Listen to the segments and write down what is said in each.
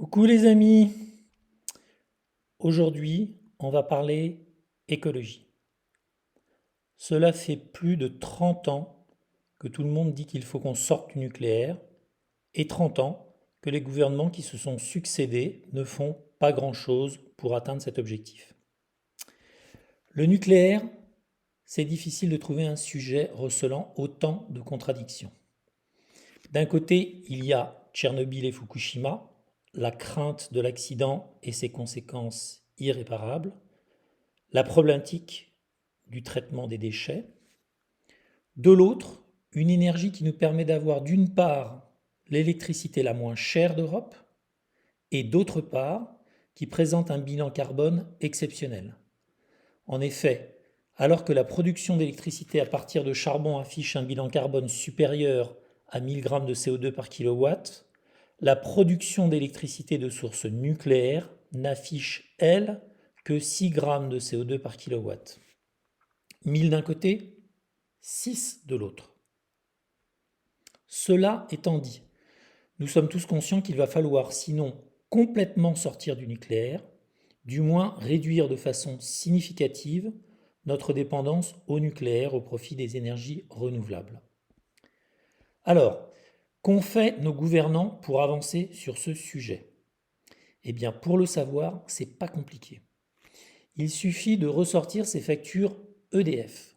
Coucou les amis, aujourd'hui on va parler écologie. Cela fait plus de 30 ans que tout le monde dit qu'il faut qu'on sorte du nucléaire et 30 ans que les gouvernements qui se sont succédés ne font pas grand-chose pour atteindre cet objectif. Le nucléaire, c'est difficile de trouver un sujet recelant autant de contradictions. D'un côté, il y a Tchernobyl et Fukushima, la crainte de l'accident et ses conséquences irréparables, la problématique du traitement des déchets. De l'autre, une énergie qui nous permet d'avoir d'une part l'électricité la moins chère d'Europe et d'autre part qui présente un bilan carbone exceptionnel. En effet, alors que la production d'électricité à partir de charbon affiche un bilan carbone supérieur à 1000 grammes de CO2 par kilowatt, la production d'électricité de source nucléaire n'affiche, elle, que 6 grammes de CO2 par kilowatt. 1000 d'un côté, 6 de l'autre. Cela étant dit, nous sommes tous conscients qu'il va falloir, sinon complètement sortir du nucléaire, du moins réduire de façon significative notre dépendance au nucléaire au profit des énergies renouvelables. Alors, qu'ont fait nos gouvernants pour avancer sur ce sujet? Eh bien, pour le savoir, c'est pas compliqué. Il suffit de ressortir ces factures EDF.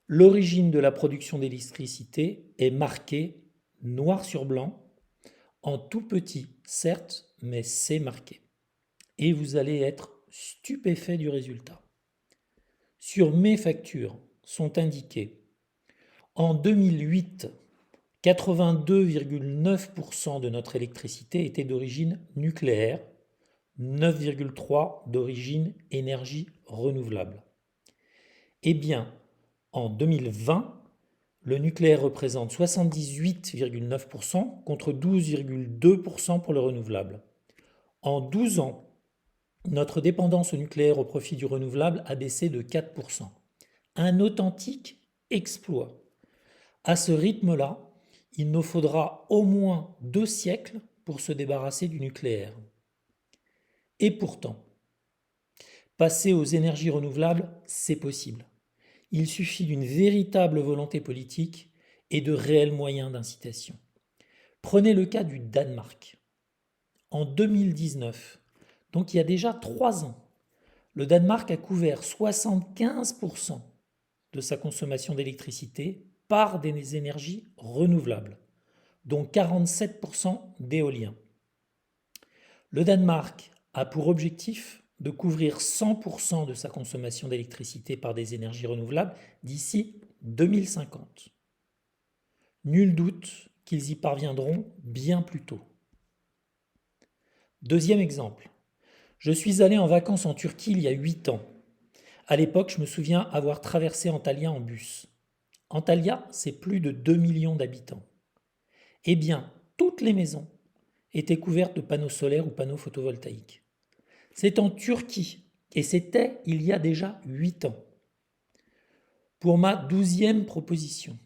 L'origine de la production d'électricité est marquée noir sur blanc, en tout petit, certes, mais c'est marqué. Et vous allez être stupéfait du résultat. Sur mes factures sont indiquées en 2008, 82,9% de notre électricité était d'origine nucléaire, 9,3% d'origine énergie renouvelable. Eh bien, en 2020, le nucléaire représente 78,9% contre 12,2% pour le renouvelable. En 12 ans, notre dépendance au nucléaire au profit du renouvelable a baissé de 4%. Un authentique exploit. À ce rythme-là, il nous faudra au moins 2 siècles pour se débarrasser du nucléaire. Et pourtant, passer aux énergies renouvelables, c'est possible. Il suffit d'une véritable volonté politique et de réels moyens d'incitation. Prenez le cas du Danemark. En 2019, donc il y a déjà 3 ans, le Danemark a couvert 75% de sa consommation d'électricité par des énergies renouvelables, dont 47% d'éolien. Le Danemark a pour objectif de couvrir 100% de sa consommation d'électricité par des énergies renouvelables d'ici 2050. Nul doute qu'ils y parviendront bien plus tôt. Deuxième exemple, je suis allé en vacances en Turquie il y a 8 ans. À l'époque, je me souviens avoir traversé Antalya en bus. Antalya, c'est plus de 2 millions d'habitants. Eh bien, toutes les maisons étaient couvertes de panneaux solaires ou panneaux photovoltaïques. C'est en Turquie, et c'était il y a déjà 8 ans. Pour ma 12e proposition,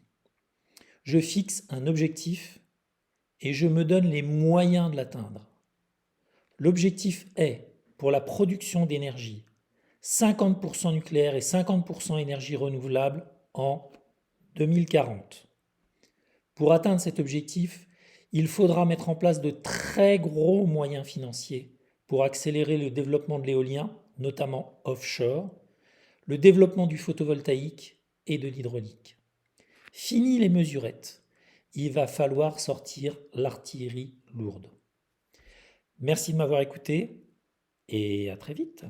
je fixe un objectif et je me donne les moyens de l'atteindre. L'objectif est, pour la production d'énergie, 50% nucléaire et 50% énergie renouvelable en 2040. Pour atteindre cet objectif, il faudra mettre en place de très gros moyens financiers pour accélérer le développement de l'éolien, notamment offshore, le développement du photovoltaïque et de l'hydraulique. Fini les mesurettes, il va falloir sortir l'artillerie lourde. Merci de m'avoir écouté et à très vite.